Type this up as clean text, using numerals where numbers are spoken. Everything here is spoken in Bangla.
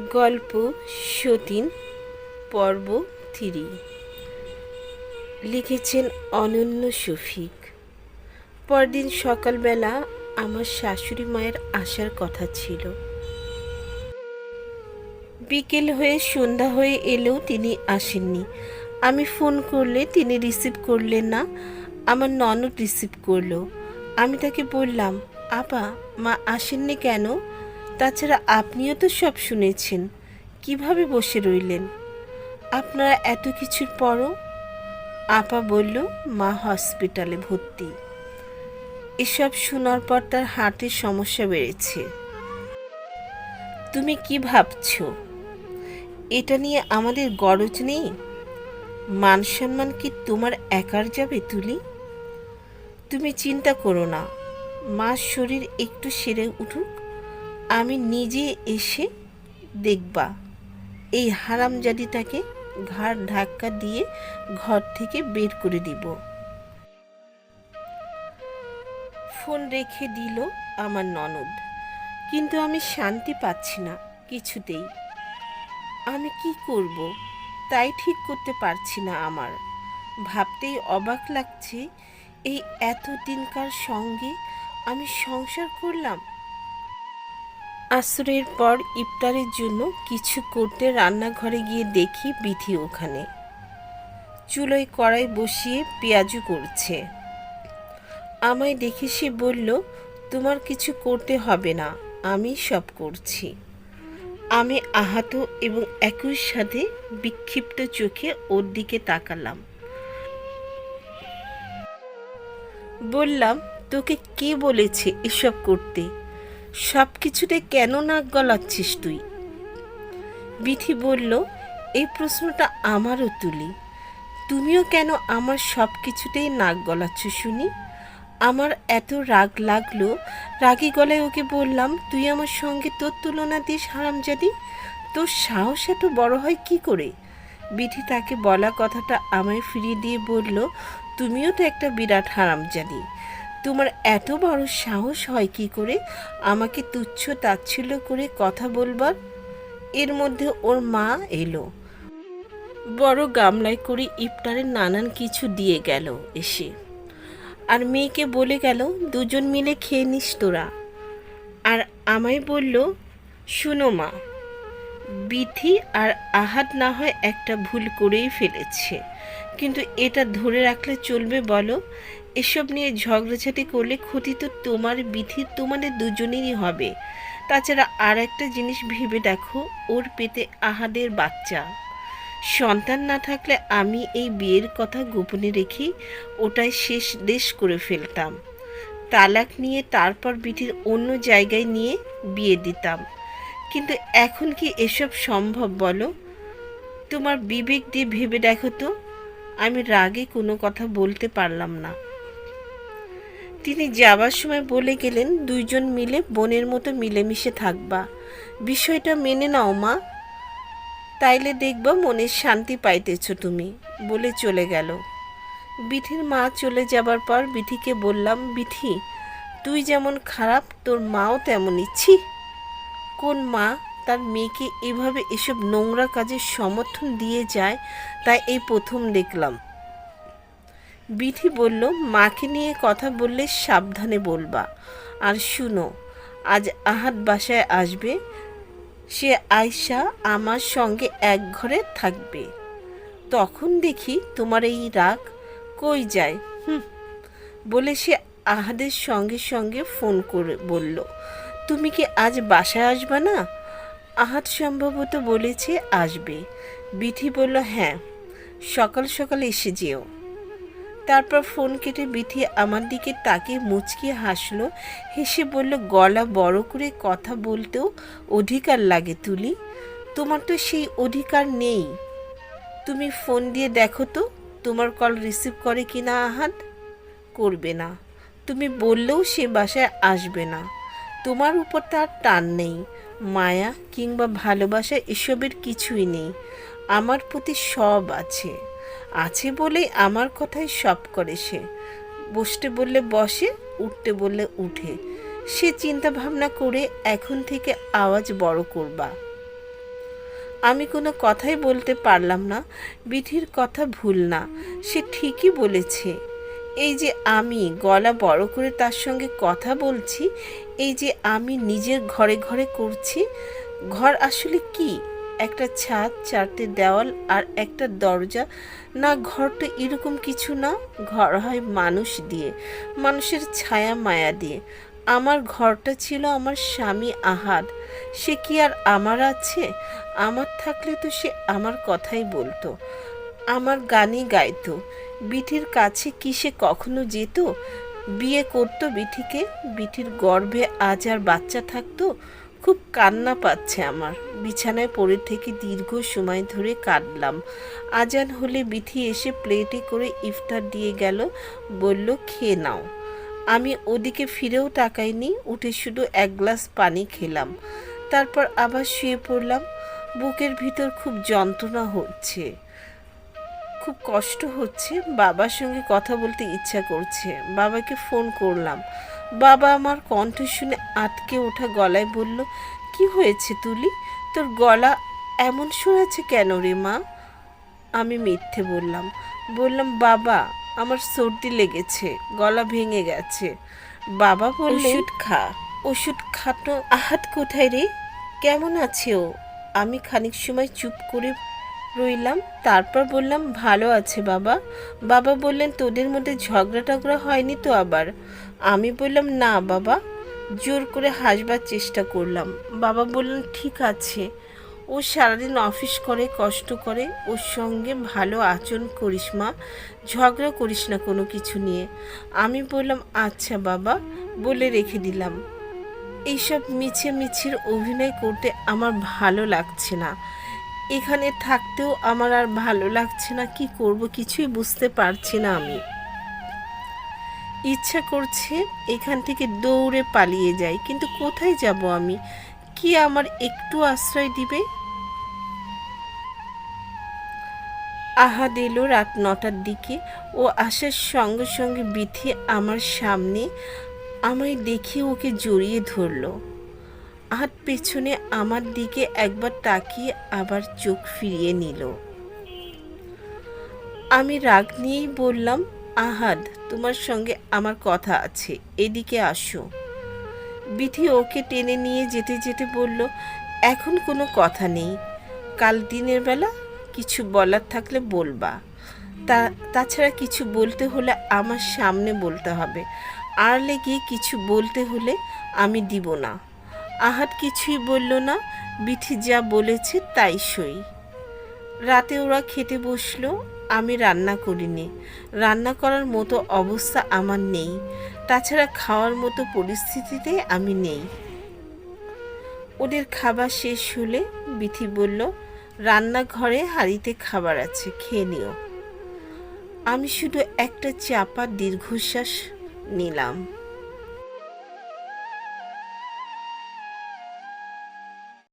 গল্প সতীন পর্ব 3 লিখেছেন অনন্য শফিক। পরদিন সকালবেলা আমার শাশুড়ি মায়ের আসার কথা ছিল। বিকেল হয়ে সন্ধ্যা হয়ে এলেও তিনি আসেননি। আমি ফোন করলে তিনি রিসিভ করলেন না। আমার ননদ রিসিভ করলো। আমি তাকে বললাম, আপা, মা আসেননি কেন? তাছাড়া আপনিও তো সব শুনেছেন, কিভাবে বসে রইলেন আপনারা এত কিছুর পরও? আপা বলল, মা হসপিটালে ভর্তি। এসব শোনার পর তার হার্টের সমস্যা বেড়েছে। তুমি কি ভাবছো এটা নিয়ে আমাদের গরজ নেই? মান সম্মান কি তোমার একার যাবে তুলি? তুমি চিন্তা করো না, মার শরীর একটু সেরে উঠুক, আমি নিজে এসে দেখবা এই হারামজাদিটাকে ঘাড় ধাক্কা দিয়ে ঘর থেকে বের করে দিব। ফোন রেখে দিল আমার ননদ। কিন্তু আমি শান্তি পাচ্ছি না কিছুতেই। আমি কি করব তাই ঠিক করতে পারছি না। আমার ভাবতেই অবাক লাগছে, এই এতদিনকার সঙ্গে আমি সংসার করলাম। আসরের পর ইফতারের জন্য কিছু করতে রান্নাঘরে গিয়ে দেখি বিথি ওখানে চুলোয় কড়াই বসিয়ে পেঁয়াজু করছে। আমায় দেখে সে বলল, তোমার কিছু করতে হবে না, আমি সব করছি। আমি আহত এবং একই সাথে বিক্ষিপ্ত চোখে ওর দিকে তাকালাম। বললাম, তোকে কে বলেছে এসব করতে? সব কিছুতে কেন নাক গলাচ্ছিস তুই? বিথি বলল, এই প্রশ্নটা আমারও তুলি। তুমিও কেন আমার সব কিছুতেই নাক গলাচ্ছ শুনি? আমার এত রাগ লাগলো। রাগী গলায় ওকে বললাম, তুই আমার সঙ্গে তোর তুলনা দিস হারামজাদি? তোর সাহস এত বড় হয় কি করে? বিথি তাকে বলা কথাটা আমায় ফিরিয়ে দিয়ে বলল, তুমিও তো একটা বিরাট হারামজাদি। তোমার এত বড় সাহস হয় কি করে আমাকে তুচ্ছ তাচ্ছিল্য করে কথা বলবার? এর মধ্যে ওর মা এলো। বড় গামলায় করে ইফতারের নানান কিছু দিয়ে গেল এসে, আর মেয়েকে বলে গেল, দুজন মিলে খেয়ে নিস তোরা। আর আমায় বলল, শুনো মা, বিথি আর আহাদ না হয় একটা ভুল করেই ফেলেছে, কিন্তু এটা ধরে রাখলে চলবে বলো? এসব নিয়ে ঝগড়াঝাটি করলে ক্ষতি তো তোমার বিথি, তোমাদের দুজনেরই হবে। তাছাড়া আর একটা জিনিস ভেবে দেখো, ওর পেটে আহাদের বাচ্চা। সন্তান না থাকলে আমি এই বিয়ের কথা গোপনে রেখে ওটাই শেষ দেশ করে ফেলতাম। তালাক নিয়ে তারপর বিটির অন্য জায়গায় নিয়ে বিয়ে দিতাম। কিন্তু এখন কি এসব সম্ভব বলো? তোমার বিবেক দিয়ে ভেবে দেখো তো। আমি রাগে কোনো কথা বলতে পারলাম না। তিনি যাবার সময় বলে গেলেন, দুইজন মিলে বোনের মতো মিলেমিশে থাকবা। বিষয়টা মেনে নাও মা, তাইলে দেখবা মনের শান্তি পাইতেছ তুমি, বলে চলে গেল। বিথির মা চলে যাবার পর বিথিকে বললাম, বিথি, তুই যেমন খারাপ তোর মাও তেমনই। ছি! কোন মা তার মেয়েকে এভাবে এসব নোংরা কাজে সমর্থন দিয়ে যায় তাই এই প্রথম দেখলাম। বিথি বলল, মাকে নিয়ে কথা বললে সাবধানে বলবা। আর শুনো, আজ আহাদ বাসায় আসবে। সে আয়শা আমার সঙ্গে এক ঘরে থাকবে। তখন দেখি তোমার এই রাগ কই যায়। বলে সে আহাদের সঙ্গে সঙ্গে ফোন করে বলল, তুমি কি আজ বাসায় আসবে না? আহাদ সম্ভবত বলেছে আসবে। বিথি বলল, হ্যাঁ, সকাল সকাল এসে যেও। তারপর ফোন কেটে বিথি আমার দিকে তাকিয়ে মুচকি হাসলো। হেসে বলল, গলা বড় করে কথা বলতেও অধিকার লাগে তুলি? তোমার তো সেই অধিকার নেই। তুমি ফোন দিয়ে দেখো তো তোমার কল রিসিভ করে কি না। আহাদ করবে না। তুমি বললেও সে বাসায় আসবে না। তোমার উপর তার টান নেই, মায়া কিংবা ভালোবাসা এসবের কিছুই নেই। আমার প্রতি সব আছে। আছে বলেই আমার কথাই সব করে সে। বসতে বললে বসে, উঠতে বললে উঠে। সে চিন্তা ভাবনা করে এখন থেকে আওয়াজ বড় করবা। আমি কোনো কথাই বলতে পারলাম না। বিথির কথা ভুল না, সে ঠিকই বলেছে। এই যে আমি গলা বড় করে তার সঙ্গে কথা বলছি, এই যে আমি নিজের ঘরে ঘরে করছি, ঘর আসলে কি? একটা ছাদ, চারটে দেওয়াল আর একটা দরজা। না, ঘর তো এরকম কিছু না। ঘর হয় মানুষ দিয়ে, মানুষের ছায়া মায়া দিয়ে। আমার ঘরটা ছিল আমার স্বামী আহাদ। সে কি আর আমার আছে? আমার থাকলে তো সে আমার কথাই বলতো, আমার গানই গাইতো। বিঠির কাছে কি সে কখনো যেত? বিয়ে করতো বিঠিকে? বিঠির গর্ভে আজ আর বাচ্চা থাকতো? খুব কান্না পাচ্ছে আমার। বিছানায় পড়ে থেকে দীর্ঘ সময় ধরে কাঁদলাম। আজান হলে বিথি এসে প্লেটে করে ইফতার দিয়ে গেল, বলল খেয়ে নাও। আমি ওদিকে ফিরেও তাকাইনি, উঠে শুধু এক গ্লাস পানি খেলাম। তারপর আবার শুয়ে পড়লাম। বুকের ভিতর খুব যন্ত্রণা হচ্ছে, খুব কষ্ট হচ্ছে। বাবার সঙ্গে কথা বলতে ইচ্ছা করছে। বাবাকে ফোন করলাম। বাবা আমার কণ্ঠ শুনে আটকে ওঠা গলায় বলল, কি হয়েছে তুলি? তোর গলা এমন শোনাচ্ছে কেন রে মা? আমি মিথ্যে বললাম। বললাম, বাবা আমার সর্দি লেগেছে, গলা ভেঙে গেছে। বাবা বললেন, ওষুধ খা। ওষুধ খাটো? আহাত কোথায় রে? কেমন আছে ও? আমি খানিক সময় চুপ করে রইলাম। তারপর বললাম, ভালো আছে বাবা। বাবা বললেন, তোদের মধ্যে ঝগড়া টগড়া হয়নি তো আবার? আমি বললাম, না বাবা। জোর করে হাসবার চেষ্টা করলাম। বাবা বললেন, ঠিক আছে, ও সারাদিন অফিস করে, কষ্ট করে, ওর সঙ্গে ভালো আচরণ করিস মা, ঝগড়া করিস না কোনো কিছু নিয়ে। আমি বললাম, আচ্ছা বাবা, বলে রেখে দিলাম। এইসব মিছে মিছির অভিনয় করতে আমার ভালো লাগছে না। এখানে থাকতেও আমার আর ভালো লাগছে না। কি করব কিছুই বুঝতে পারছি না আমি। ইচ্ছা করছে এখান থেকে দৌড়ে পালিয়ে যাই, কিন্তু কোথায় যাব আমি? কি আমার একটু আশ্রয় দিবে? আহাদ এলো রাত 9টার দিকে। ও আসার সঙ্গে সঙ্গে বিথি আমার সামনে। আমায় দেখে ওকে জড়িয়ে ধরলো। আহাদ পেছনে আমার দিকে একবার তাকিয়ে আবার চোখ ফিরিয়ে নিল। আমি রাগ নিয়েই বললাম, আহাদ, তোমার সঙ্গে আমার কথা আছে, এদিকে আসো। বিথি ওকে টেনে নিয়ে যেতে যেতে বলল, এখন কোনো কথা নেই, কাল দিনের বেলা কিছু বলার থাকলে বলবা। তাছাড়া কিছু বলতে হলে আমার সামনে বলতে হবে, আড়ালে গিয়ে কিছু বলতে হলে আমি দিব না। আহাদ কিছুই বলল না। বিথি যা বলেছে তাই সই। রাতে ওরা খেতে বসলো। আমি রান্না করিনি। রান্না করার মতো অবস্থা আমার নেই। তাছাড়া খাওয়ার মতো পরিস্থিতিতে আমি নেই। ওদের খাবার শেষ হলে বিথি বলল, রান্নাঘরে হাঁড়িতে খাবার আছে, খেয়ে নিও। আমি শুধু একটা চাপা দীর্ঘশ্বাস নিলাম।